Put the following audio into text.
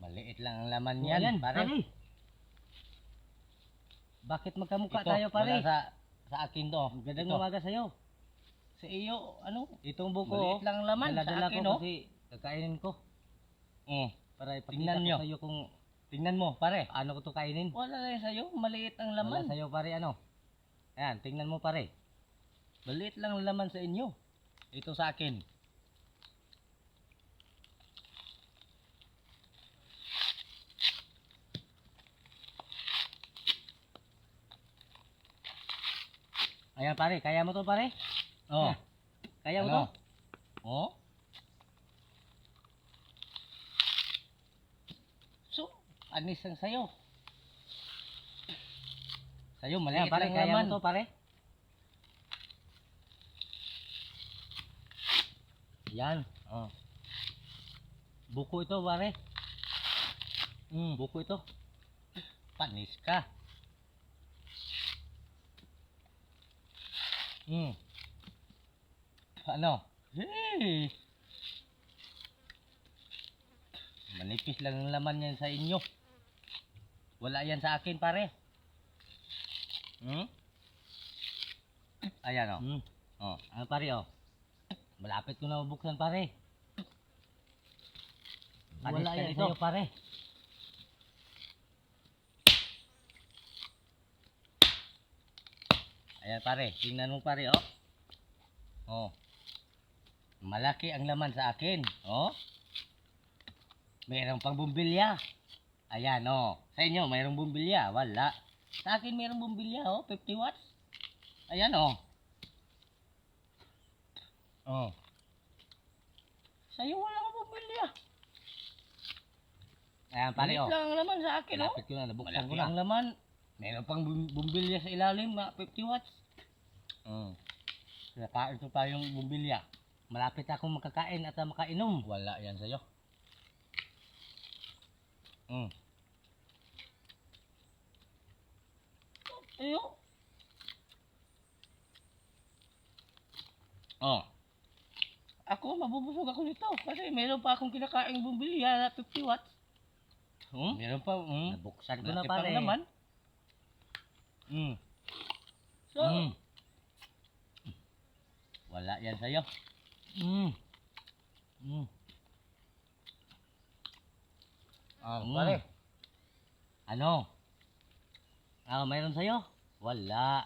Maliit lang ang laman yan, pare. Bakit magkamukha Ito, tayo, pare? wala sa akin to. Gandang umaga sa'yo. Sa iyo, ano? Itong buko, Maliit lang ang laman dala-dala sa akin, ko oh. kasi kakainin ko. Para ipakita Tingnan ko nyo. sa'yo kung Tingnan mo, pare. paano ko to kainin. Wala na yan sa'yo, maliit ang Wala laman. sa'yo, pare, ano? Ayan, tingnan mo, pare. Maliit lang ang laman sa inyo. Ito sa akin. Ayan, pare, kaya mo to, pare? Oh. Kaya mo Ano? to? Oh. So, anis ang sayo. Sa'yo, Ayan, maliit pare, lang kaya laman. mo to, pare? Yan. Oh. Buko ito, pare. Buko ito. Panis ka. Ano? Hey! Manipis lang ang laman yan sa inyo. Wala yan sa akin, pare. Ayan, oh. Oh, ano, pare, oh. Malapit ko na mabuksan, pare. Panis Wala ka yan dito, sa'yo. pare. Ayan, pare. Tingnan mo, pare, oh. Oh. Malaki ang laman sa akin. Oh. Mayroong pang bumbilya. Ayan, oh. Sa inyo, mayroong bumbilya. Wala. Sa akin, mayroong bumbilya, oh. 50 watts. Ayan, oh. Oh. Sa'yo, wala kang bumbilya. Ayan, pare, Maliit oh. lang ang laman sa akin, oh. Malapit ko na, nabuksan Malaki ko na. ang laman. Mayroon pang bumbilya sa ilalim, 50 watts. Nakain ko pa yung bumbilya. Malapit akong makakain at makainom. Wala yan sa'yo. Ayo. Oh. Ako, mabubusog ako nito. Kasi meron pa akong kinakain bumbilya na 50 watts. Meron pa. Nabuksan ko na, Malaki pang pare. laman. So, wala yan sa'yo. Pare. Ano? Mayroon sa'yo? Wala.